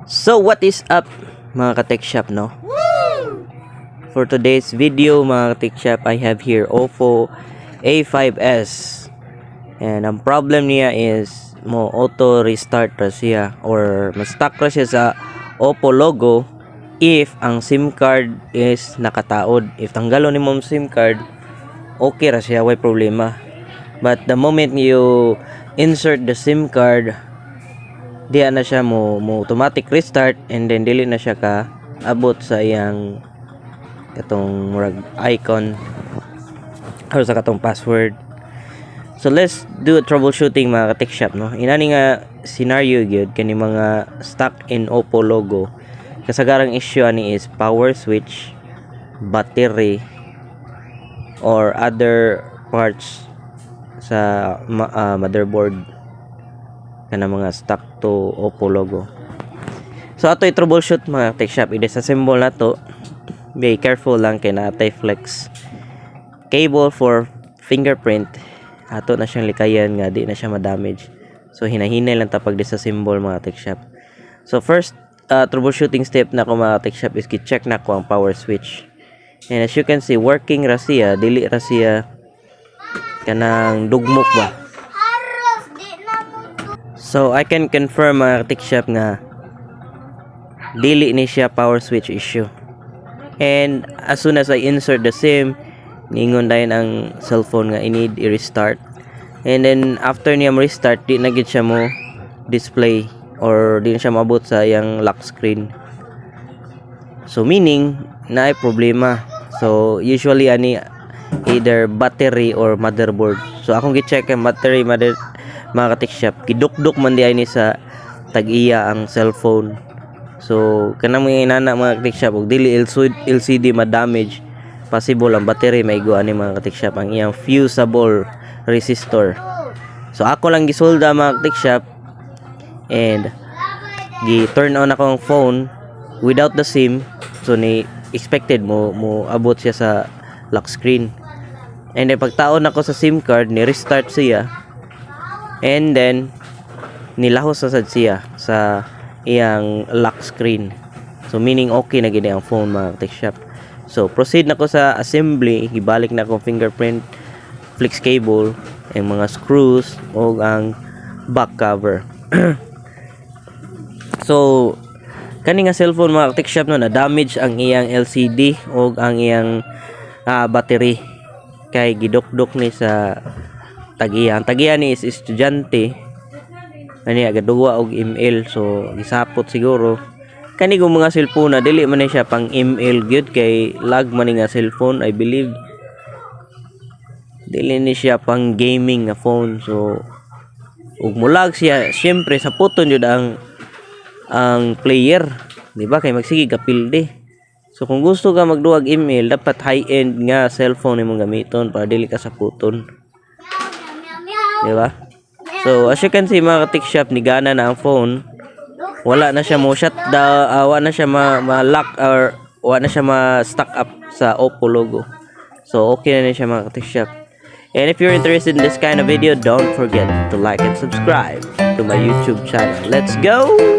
So what is up mga ka-tech shop, no? For today's video mga ka-tech shop, I have here Oppo A5s. And ang problem niya is mo auto restart ra siya or ma-stuck ra siya sa Oppo logo if ang SIM card is nakataod. If tanggalon nimo ang SIM card, okay ra siya, way problema. But the moment you insert the SIM card, di na siya mo automatic restart, and then dili na siya ka abot sa iyang katong murag icon or sa katong password. So let's do a troubleshooting mga ka-tech shop, no? Inani nga scenario gyud kani mga stuck in Oppo logo. Kasagarang issue ani is power switch, battery, or other parts sa motherboard na mga stuck to Oppo logo. So ato i-troubleshoot mga tech shop, i-disassemble na to. Be careful lang kay naatay flex cable for fingerprint. Ato na siyang likayan nga di na siya ma-damage. So hinahinay lang ta pag disassemble mga tech shop. So first troubleshooting step na ko mga tech shop is ki-check na ko ang power switch. And as you can see, working ra siya, dili ra siya kanang dugmok ba. So I can confirm mga tech shop nga dili ni siya power switch issue. And as soon as I insert the SIM, ningon dayon ang cellphone nga I need i-restart. And then after niya restart, di na gid siya mo display or di na siya maabot sa yang lock screen. So meaning na ay problema. So usually ani either battery or motherboard. So akong gi-check ang battery, mga ka-tech shop, gidukduk man di ay ni sa tag-iya ang cellphone. So kanang mga inana mga ka-tech shop, og dili LCD ma-damage, possible ang battery maigo ani mga ka-tech shop ang iyang fusible resistor. So ako lang gisolda mga ka-tech shop, and gi-turn on ako ang phone without the SIM. So ni expected mo abot siya sa lock screen. And then pagtaon ako sa SIM card, ni restart siya. And then nilahos sa sad siya sa iyang lock screen. So meaning okay na gid ang phone mga tech shop. So proceed na ko sa assembly, gibalik na ko fingerprint, flex cable, ang mga screws o ang back cover. So kani nga cellphone mga tech shop no, na damage ang iyang LCD o ang iyang battery kay gidukdok ni sa tagiya. Ang tagiya ni is estudyante. Ani agaduwa og email, so gisapot siguro. Kani gong mga cellphone na dili man siya pang email gyud kay lag man nga cellphone, I believe. Dili ni siya pang gaming nga phone. So ug mulag siya, syempre saputon jud ang player, di ba? Kay magsige ka pilde. So kung gusto ka magduwag email, dapat high-end nga cellphone imong gamiton para dili ka saputon. Di ba? So as you can see mga ka-tech shop, nigana na ang phone. Wala na siya mo shutdown, wala na siya ma-lock or wala na siya ma-stuck up sa Oppo logo. So okay na siya mga ka-tech shop. And if you're interested in this kind of video, don't forget to like and subscribe to my YouTube channel. Let's go!